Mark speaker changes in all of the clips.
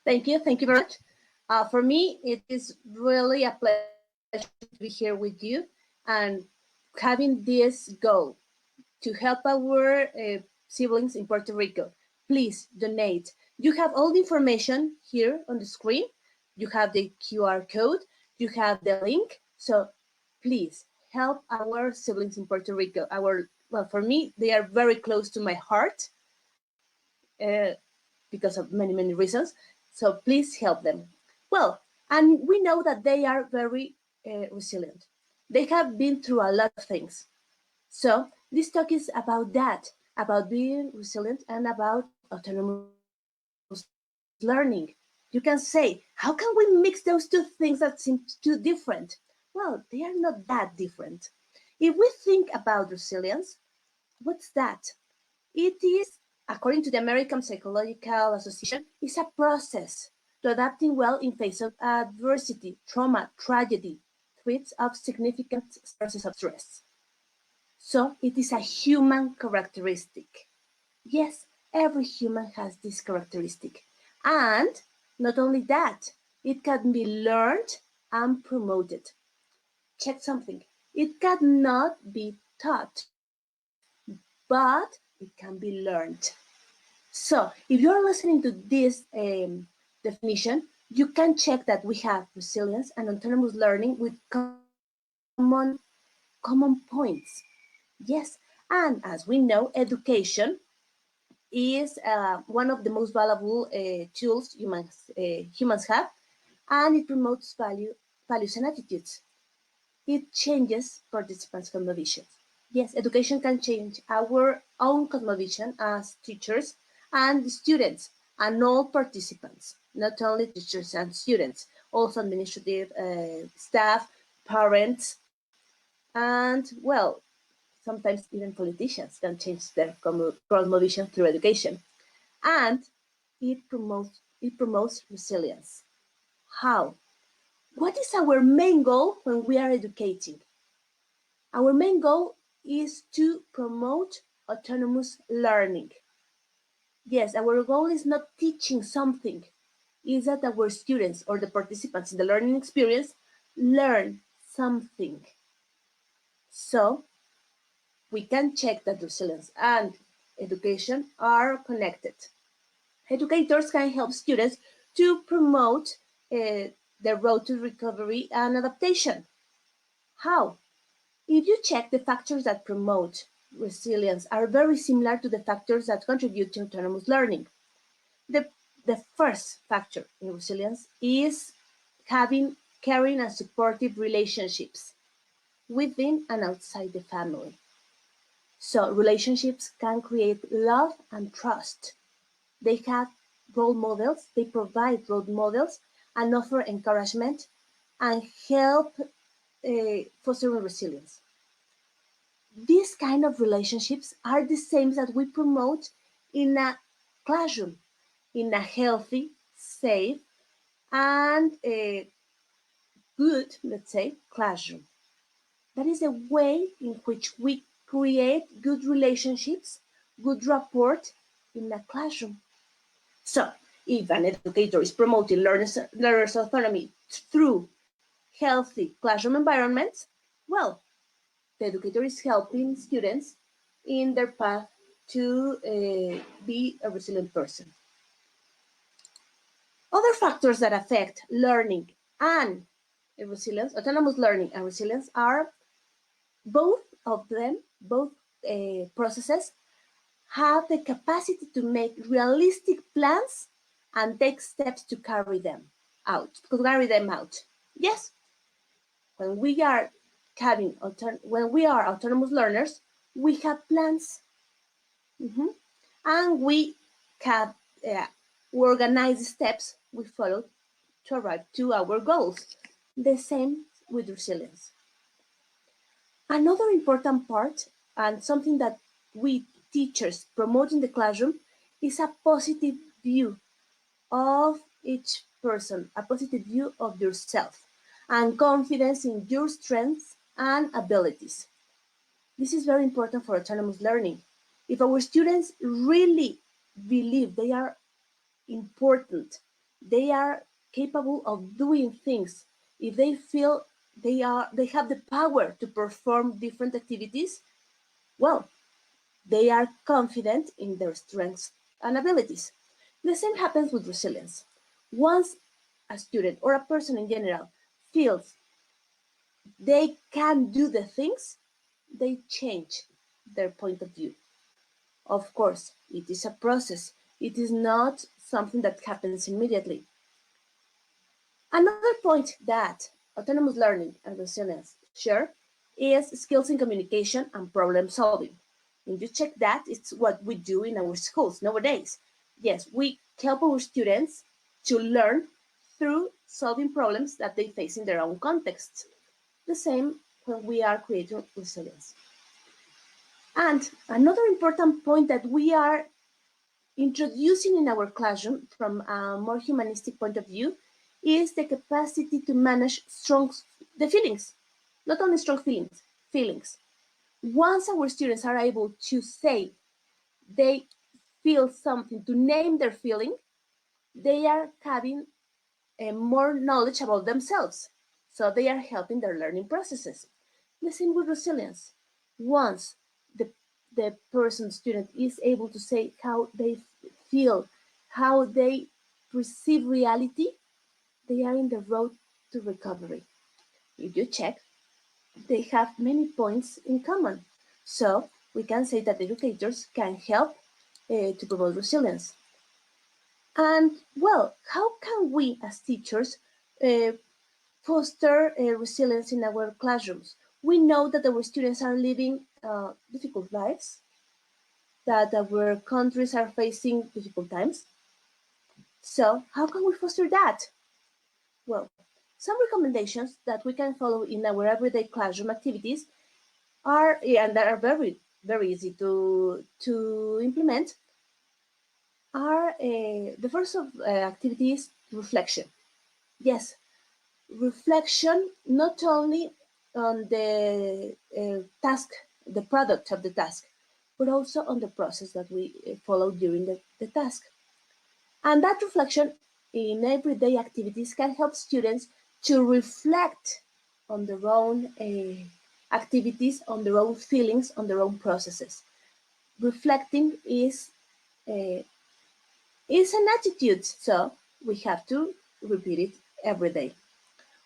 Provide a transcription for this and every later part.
Speaker 1: Thank you very much. For me, it is really a pleasure to be here with you and having this goal to help our siblings in Puerto Rico. Please donate. You have all the information here on the screen. You have the QR code. You have the link. So please help our siblings in Puerto Rico. Well, for me, they are very close to my heart uh, because of many reasons. So please help them. Well, and we know that they are very resilient. They have been through a lot of things. So this talk is about that, about being resilient and about autonomous learning. You can say, how can we mix those two things that seem too different? Well, they are not that different. If we think about resilience, what's that? It is, according to the American Psychological Association, is a process to adapting well in face of adversity, trauma, tragedy, threats of significant sources of stress. So it is a human characteristic. Yes, every human has this characteristic. And not only that, it can be learned and promoted. Check something. It cannot be taught, but it can be learned. So if you're listening to this definition, you can check that we have resilience and autonomous learning with common points. Yes, and as we know, education is one of the most valuable tools humans have, and it promotes values and attitudes. It changes participants' cosmovisions. Yes, education can change our own cosmovision as teachers and students and all participants, not only teachers and students, also administrative staff, parents, and, well, sometimes even politicians can change their cosmovision through education. And it promotes resilience. How? What is our main goal when we are educating? Our main goal is to promote autonomous learning. Yes, our goal is not teaching something, is that our students or the participants in the learning experience learn something. So we can check that resilience and education are connected. Educators can help students to promote the road to recovery and adaptation. How? If you check, the factors that promote resilience are very similar to the factors that contribute to autonomous learning. The, the first factor in resilience is having caring and supportive relationships within and outside the family. So relationships can create love and trust. They have role models, they provide role models and offer encouragement and help fostering resilience. These kind of relationships are the same that we promote in a classroom, in a healthy, safe, and a good, let's say, classroom. That is a way in which we create good relationships, good rapport in a classroom. So, if an educator is promoting learners' autonomy through healthy classroom environments, well, the educator is helping students in their path to be a resilient person. Other factors that affect learning and resilience, autonomous learning and resilience, are both of them, both processes have the capacity to make realistic plans and take steps to carry them out. Yes, when we are when we are autonomous learners, we have plans. Mhm. And we have organized steps we follow to arrive to our goals. The same with resilience. Another important part, and something that we teachers promote in the classroom, is a positive view of each person, a positive view of yourself, and confidence in your strengths and abilities. This is very important for autonomous learning. If our students really believe they are important, They are capable of doing things. If they feel they have the power to perform different activities, well, they are confident in their strengths and abilities. The same happens with resilience. Once a student or a person in general feels they can do the things, they change their point of view. Of course, it is a process. It is not something that happens immediately. Another point that autonomous learning and resilience share is skills in communication and problem solving. When you check that, it's what we do in our schools nowadays. Yes, we help our students to learn through solving problems that they face in their own contexts. The same when we are creating resilience. And another important point that we are introducing in our classroom from a more humanistic point of view is the capacity to manage the feelings, not only strong feelings. Once our students are able to say they feel something, to name their feeling, they are having more knowledge about themselves. So they are helping their learning processes. The same with resilience. Once the person, student, is able to say how they feel, how they perceive reality, they are in the road to recovery. If you check, they have many points in common. So we can say that educators can help to promote resilience. And well, how can we as teachers uh, foster resilience in our classrooms? We know that our students are living difficult lives, that our countries are facing difficult times. So, how can we foster that? Well, some recommendations that we can follow in our everyday classroom activities are, and that are very easy to implement, are the first of activities reflection. Yes, reflection not only on the task, the product of the task, but also on the process that we follow during the task. And that reflection in everyday activities can help students to reflect on their own activities, on their own feelings, on their own processes. Reflecting uh, is an attitude, so we have to repeat it every day.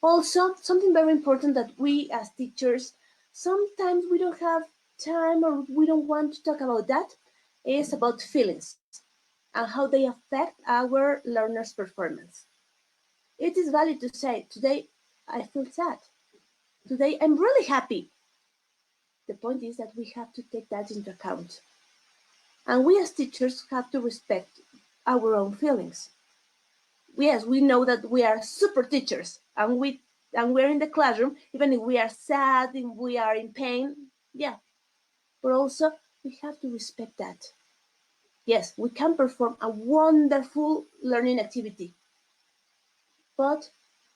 Speaker 1: Also, something very important that we as teachers sometimes we don't have time or we don't want to talk about that is about feelings and how they affect our learners' performance. It is valid to say, today I feel sad. Today I'm really happy. The point is that we have to take that into account. And we as teachers have to respect our own feelings. Yes, we know that we are super teachers and we're in the classroom, even if we are sad, if we are in pain, yeah. But also we have to respect that. Yes, we can perform a wonderful learning activity, but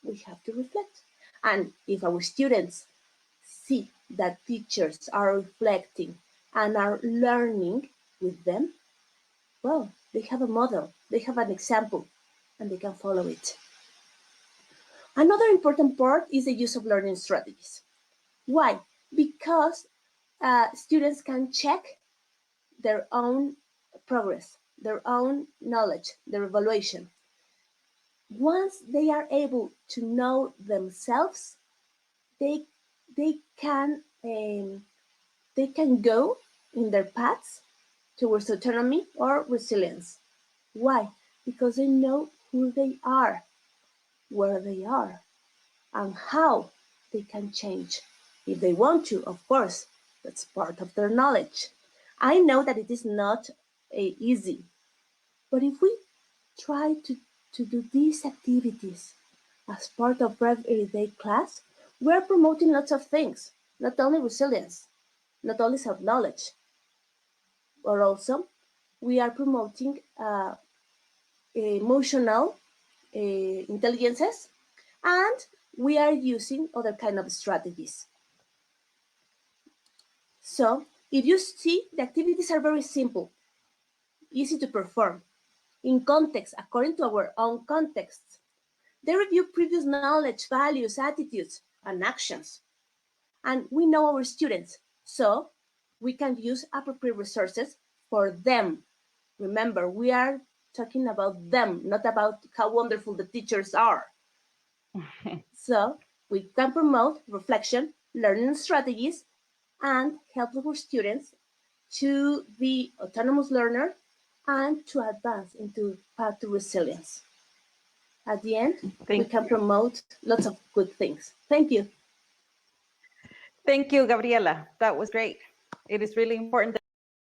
Speaker 1: we have to reflect. And if our students see that teachers are reflecting and are learning with them, well, they have a model, they have an example, and they can follow it. Another important part is the use of learning strategies. Why? Because students can check their own progress, their own knowledge, their evaluation. Once they are able to know themselves, they they can um, they can go in their paths towards autonomy or resilience. Why? Because they know who they are, where they are, and how they can change. If they want to, of course, that's part of their knowledge. I know that it is not easy, but if we try to do these activities as part of everyday class, we're promoting lots of things, not only resilience, not only self knowledge, but also we are promoting emotional intelligences, and we are using other kind of strategies. So if you see, the activities are very simple, easy to perform. in context, according to our own contexts. They review previous knowledge, values, attitudes, and actions. And we know our students, so we can use appropriate resources for them. Remember, we are talking about them, not about how wonderful the teachers are. So we can promote reflection, learning strategies, and help our students to be autonomous learners and to advance into path to resilience. At the end, we can promote lots of good things. Thank you.
Speaker 2: Thank you, Gabriela. That was great. It is really important